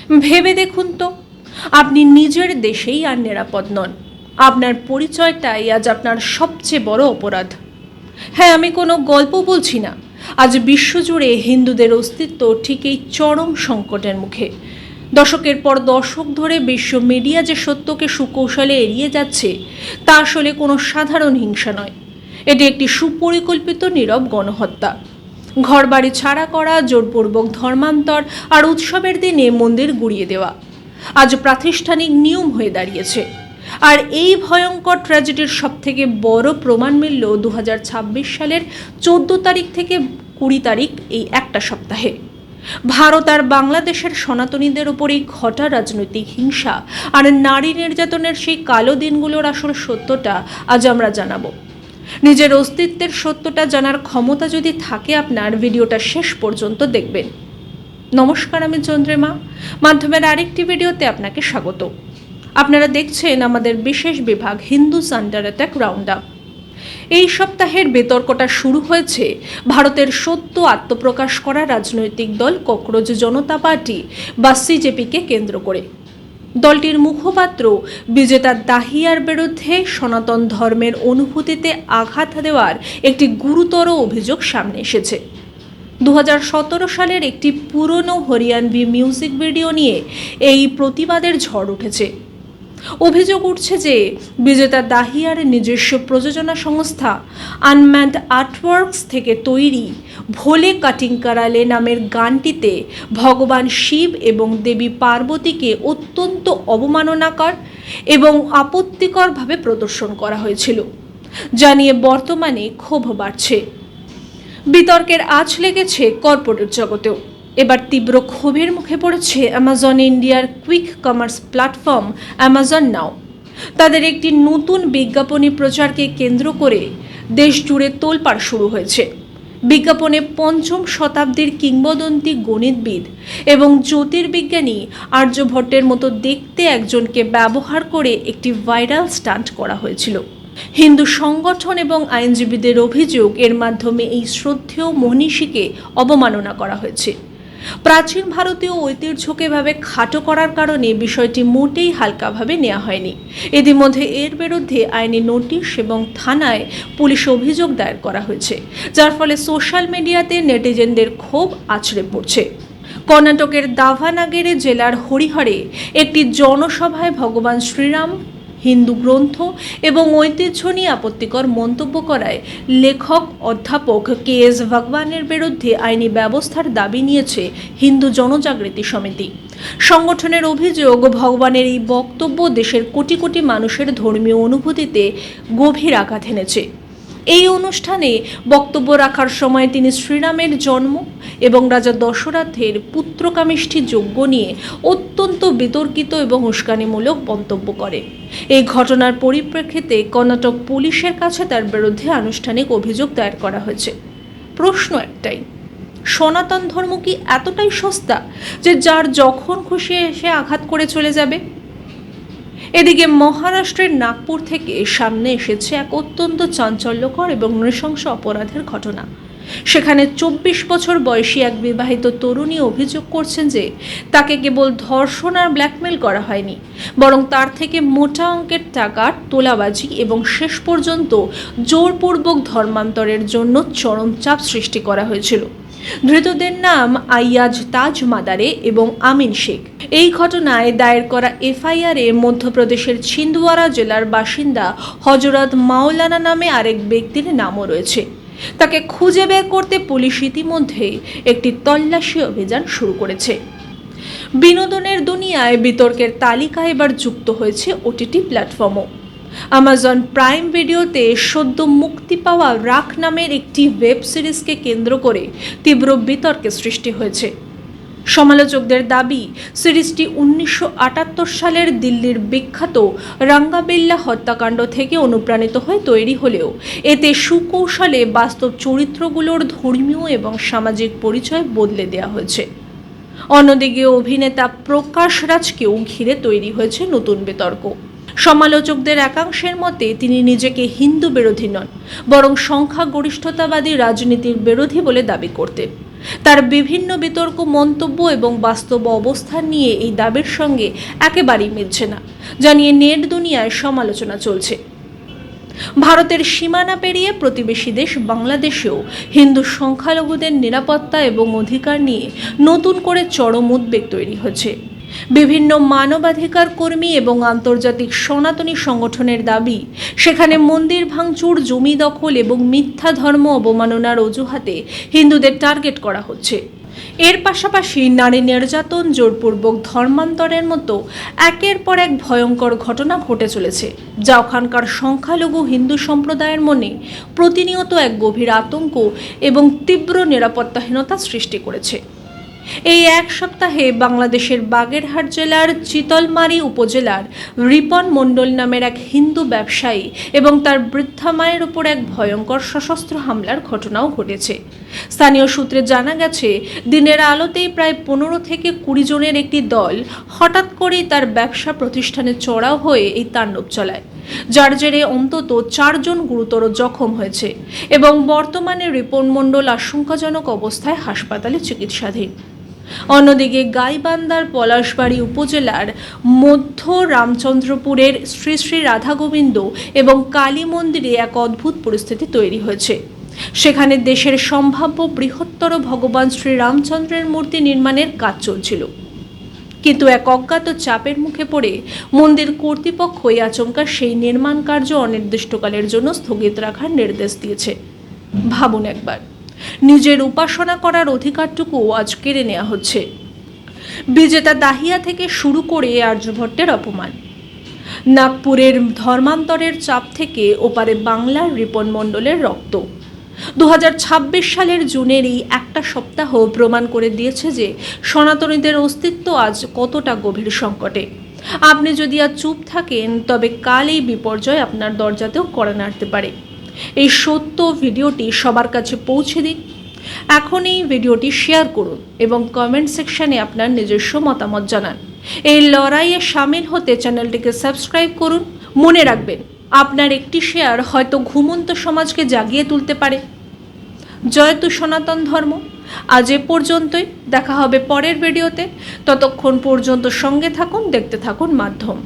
ভেবে দেখুন তো, আপনি নিজের দেশেই আর নিরাপদ নন। আপনার পরিচয়টাই আজ আপনার সবচেয়ে বড় অপরাধ। হ্যাঁ, আমি কোনো গল্প বলছি না। আজ বিশ্বজুড়ে হিন্দুদের অস্তিত্ব ঠিক এই চরম সংকটের মুখে। দশকের পর দশক ধরে বিশ্ব মিডিয়া যে সত্যকে সুকৌশলে এড়িয়ে যাচ্ছে, তা আসলে কোনো সাধারণ হিংসা নয়। এটি একটি সুপরিকল্পিত নীরব গণহত্যা। ঘরবাড়ি ছাড়া করা, জোরপূর্বক ধর্মান্তর আর উৎসবের দিনে মন্দির গুড়িয়ে দেওয়া আজ প্রাতিষ্ঠানিক নিয়ম হয়ে দাঁড়িয়েছে। আর এই ভয়ঙ্কর ট্র্যাজেডির সবথেকে বড় প্রমাণ মিলল 2026 সালের 14 তারিখ থেকে 20 তারিখ, এই একটা সপ্তাহে। ভারত আর বাংলাদেশের সনাতনীদের ওপরেই ঘটা রাজনৈতিক হিংসা আর নারী নির্যাতনের সেই কালো দিনগুলোর আসল সত্যটা আজ আমরা জানাবো। নিজের অস্তিত্বের সত্যটা জানার ক্ষমতা যদি থাকে আপনার, ভিডিওটা শেষ পর্যন্ত দেখবেন। নমস্কার, আমি চন্দ্রিমা। মাধ্যমের আরেকটি ভিডিওতে আপনাকে স্বাগত। আপনারা দেখছেন আমাদের বিশেষ বিভাগ Hindus under attack round up. এই সপ্তাহের বিতর্কটা শুরু হয়েছে ভারতের সদ্য আত্মপ্রকাশ করা রাজনৈতিক দল ককরোচ জনতা পার্টি বা সিজেপিকে কেন্দ্র করে। দলটির মুখপাত্র বিজেতা দাহিয়ার বিরুদ্ধে সনাতন ধর্মের অনুভূতিতে আঘাত দেওয়ার একটি গুরুতর অভিযোগ সামনে এসেছে। 2017 সালের একটি পুরনো হরিয়ানভি মিউজিক ভিডিও নিয়ে এই প্রতিবাদের ঝড় উঠেছে। অভিযোগ উঠছে যে বিজেতা দাহিয়ার নিজস্ব প্রযোজনা সংস্থা আনম্যান্ড আর্টওয়ার্কস থেকে তৈরি ভোলে কাটিং কারালে নামের গানটিতে ভগবান শিব এবং দেবী পার্বতীকে অত্যন্ত অবমাননাকর এবং আপত্তিকরভাবে প্রদর্শন করা হয়েছিল, যা নিয়ে বর্তমানে ক্ষোভ বাড়ছে। বিতর্কের আঁচ লেগেছে কর্পোরেট জগতেও। এবার তীব্র ক্ষোভের মুখে পড়েছে অ্যামাজন ইন্ডিয়ার কুইক কমার্স প্ল্যাটফর্ম অ্যামাজন নাও। তাদের একটি নতুন বিজ্ঞাপনী প্রচারকে কেন্দ্র করে দেশ জুড়ে তোলপাড় শুরু হয়েছে। বিজ্ঞাপনে পঞ্চম শতাব্দীর কিংবদন্তি গণিতবিদ এবং জ্যোতির্বিজ্ঞানী আর্যভট্টের মতো দেখতে একজনকে ব্যবহার করে একটি ভাইরাল স্টান্ট করা হয়েছিল। হিন্দু সংগঠন এবং আইনজীবীদের অভিযোগ, এর মাধ্যমে এই শ্রদ্ধেয় মনীষীকে অবমাননা করা হয়েছে। প্রাচীন ভারতীয় ঐতিহ্যকে এভাবে খাটো করার কারণে বিষয়টি মোটেই হালকাভাবে নেওয়া হয়নি। ইতিমধ্যে এর বিরুদ্ধে আইনি নোটিশ এবং থানায় পুলিশ অভিযোগ দায়ের করা হয়েছে, যার ফলে সোশ্যাল মিডিয়াতে নেটিজেনদের ক্ষোভ আছড়ে পড়ছে। কর্ণাটকের দাভানাগেরে জেলার হরিহরে একটি জনসভায় ভগবান শ্রীরাম, হিন্দু গ্রন্থ এবং ঐতিহ্য নিয়ে আপত্তিকর মন্তব্য করায় লেখক অধ্যাপক কে.এস. ভগবানের বিরুদ্ধে আইনি ব্যবস্থার দাবি নিয়েছে হিন্দু জনজাগৃতি সমিতি। সংগঠনের অভিযোগ, ভগবানের এই বক্তব্য দেশের কোটি কোটি মানুষের ধর্মীয় অনুভূতিতে গভীর আঘাত এনেছে। এই অনুষ্ঠানে বক্তব্য রাখার সময় তিনি শ্রীরামের জন্ম এবং রাজা দশরথের পুত্রকামেষ্টি যজ্ঞ নিয়ে অত্যন্ত বিতর্কিত এবং উস্কানিমূলক মন্তব্য করে। এই ঘটনার পরিপ্রেক্ষিতে কর্ণাটক পুলিশের কাছে তার বিরুদ্ধে আনুষ্ঠানিক অভিযোগ দায়ের করা হয়েছে। প্রশ্ন একটাই, সনাতন ধর্ম কি এতটাই সস্তা যে যার যখন খুশি এসে আঘাত করে চলে যাবে? এদিকে মহারাষ্ট্রের নাগপুর থেকে সামনে এসেছে এক অত্যন্ত চাঞ্চল্যকর এবং নৃশংস অপরাধের ঘটনা। সেখানে 24 বছর বয়সী এক বিবাহিত তরুণী অভিযোগ করছেন যে তাকে কেবল ধর্ষণ আর ব্ল্যাকমেল করা হয়নি, বরং তার থেকে মোটা অঙ্কের টাকার তোলাবাজি এবং শেষ পর্যন্ত জোরপূর্বক ধর্মান্তরের জন্য চরম চাপ সৃষ্টি করা হয়েছিল। ধৃতদের নাম আইয়াজ তাজ মাদারে এবং আমিন শেখ। এই ঘটনায় দায়ের করা এফআইআরে মধ্যপ্রদেশের ছিন্দওয়ারা জেলার বাসিন্দা হজরত মাওলানা নামে আরেক ব্যক্তির নামও রয়েছে। তাকে খুঁজে বের করতে পুলিশ ইতিমধ্যে একটি তল্লাশি অভিযান শুরু করেছে। বিনোদনের দুনিয়ায় বিতর্কের তালিকায় এবার যুক্ত হয়েছে ওটিটি প্ল্যাটফর্মও। অ্যামাজন প্রাইম ভিডিওতে সদ্য মুক্তি পাওয়া রাখ নামের একটি ওয়েব সিরিজকে কেন্দ্র করে তীব্র বিতর্কের সৃষ্টি হয়েছে। সমালোচকদের দাবি, সিরিজটি 1978 সালের দিল্লির বিখ্যাত রাঙ্গাবিল্লা হত্যাকাণ্ড থেকে অনুপ্রাণিত হয়ে তৈরি হলেও এতে সুকৌশলে বাস্তব চরিত্রগুলোর ধর্মীয় এবং সামাজিক পরিচয় বদলে দেওয়া হয়েছে। অন্যদিকে অভিনেতা প্রকাশ রাজকেও ঘিরে তৈরি হয়েছে নতুন বিতর্ক। সমালোচকদের একাংশের মতে তিনি নিজেকে হিন্দু বিরোধী নন, বরং সংখ্যাগরিষ্ঠতাবাদী রাজনীতির বিরোধী বলে দাবি করতেন। তার বিভিন্ন বিতর্ক মন্তব্য এবং বাস্তব অবস্থান নিয়ে এই দাবির সঙ্গে একেবারেই মিলছে না, যা নিয়ে নেট দুনিয়ায় সমালোচনা চলছে। ভারতের সীমানা পেরিয়ে প্রতিবেশী দেশ বাংলাদেশেও হিন্দু সংখ্যালঘুদের নিরাপত্তা এবং অধিকার নিয়ে নতুন করে চরম উদ্বেগ তৈরি হচ্ছে। বিভিন্ন মানবাধিকার কর্মী এবং আন্তর্জাতিক সনাতনী সংগঠনের দাবি, সেখানে মন্দির ভাঙচুর, জমি দখল এবং মিথ্যা ধর্ম অবমাননার অজুহাতে হিন্দুদের টার্গেট করা হচ্ছে। এর পাশাপাশি নারী নির্যাতন, জোরপূর্বক ধর্মান্তরের মতো একের পর এক ভয়ঙ্কর ঘটনা ঘটে চলেছে, যা ওখানকার সংখ্যালঘু হিন্দু সম্প্রদায়ের মনে প্রতিনিয়ত এক গভীর আতঙ্ক এবং তীব্র নিরাপত্তাহীনতা সৃষ্টি করেছে। এই এক সপ্তাহে বাংলাদেশের বাগেরহাট জেলার চিতলমারী উপজেলার রিপন মণ্ডল নামের এক হিন্দু ব্যবসায়ী এবং তার বৃদ্ধা মায়ের উপর এক ভয়ঙ্কর সশস্ত্র হামলার ঘটনাও ঘটেছে। স্থানীয় সূত্রে জানা গেছে, দিনের আলোতেই প্রায় 15 থেকে 20 জনের একটি দল হঠাৎ করেই তার ব্যবসা প্রতিষ্ঠানে চড়াও হয়ে এই তাণ্ডব চালায়, যার জেরে অন্তত 4 জন গুরুতর জখম হয়েছে এবং বর্তমানে রিপন মণ্ডল আশঙ্কাজনক অবস্থায় হাসপাতালে চিকিৎসাধীন। অন্যদিকে গাইবান্ধার পলাশবাড়ী উপজেলার মধ্য রামচন্দ্রপুরের শ্রী শ্রী রাধা গোবিন্দ এবং কালী মন্দিরে এক অদ্ভুত পরিস্থিতি তৈরি হয়েছে। সেখানে দেশের সম্ভাব্য বৃহত্তর ভগবান শ্রী রামচন্দ্রের মূর্তি নির্মাণের কাজ চলছিল, কিন্তু এক অজ্ঞাত চাপের মুখে পড়ে মন্দির কর্তৃপক্ষ আচমকা সেই নির্মাণ কার্য অনির্দিষ্টকালের জন্য স্থগিত রাখার নির্দেশ দিয়েছে। ভাবুন একবার, নিজের উপাসনা করার অধিকারটুকু আজ কেড়ে নেওয়া হচ্ছে। বিজেতা দাহিয়া থেকে শুরু করে আর্যভট্টের অপমান, নাগপুরের ধর্মান্তরের চাপ থেকে ওপারে বাংলার রিপন মণ্ডলের রক্ত। 2026 সালের জুনের এই একটা সপ্তাহ প্রমাণ করে দিয়েছে যে সনাতনীদের অস্তিত্ব আজ কতটা গভীর সংকটে। আপনি যদি আজ চুপ থাকেন, তবে কাল এই বিপর্যয় আপনার দরজাতেও কড়া নাড়তে পারে। এই সত্য ভিডিওটি সবার কাছে পৌঁছে দিন। এখন এই ভিডিওটি শেয়ার করুন এবং কমেন্ট সেকশনে আপনার নিজস্ব মতামত জানান। এই লড়াইয়ে সামিল হতে চ্যানেলটিকে সাবস্ক্রাইব করুন। মনে রাখবেন, আপনার একটি শেয়ার হয়তো ঘুমন্ত সমাজকে জাগিয়ে তুলতে পারে। জয়তু সনাতন ধর্ম। আজ এ পর্যন্তই, দেখা হবে পরের ভিডিওতে। ততক্ষণ পর্যন্ত সঙ্গে থাকুন, দেখতে থাকুন মাধ্যম।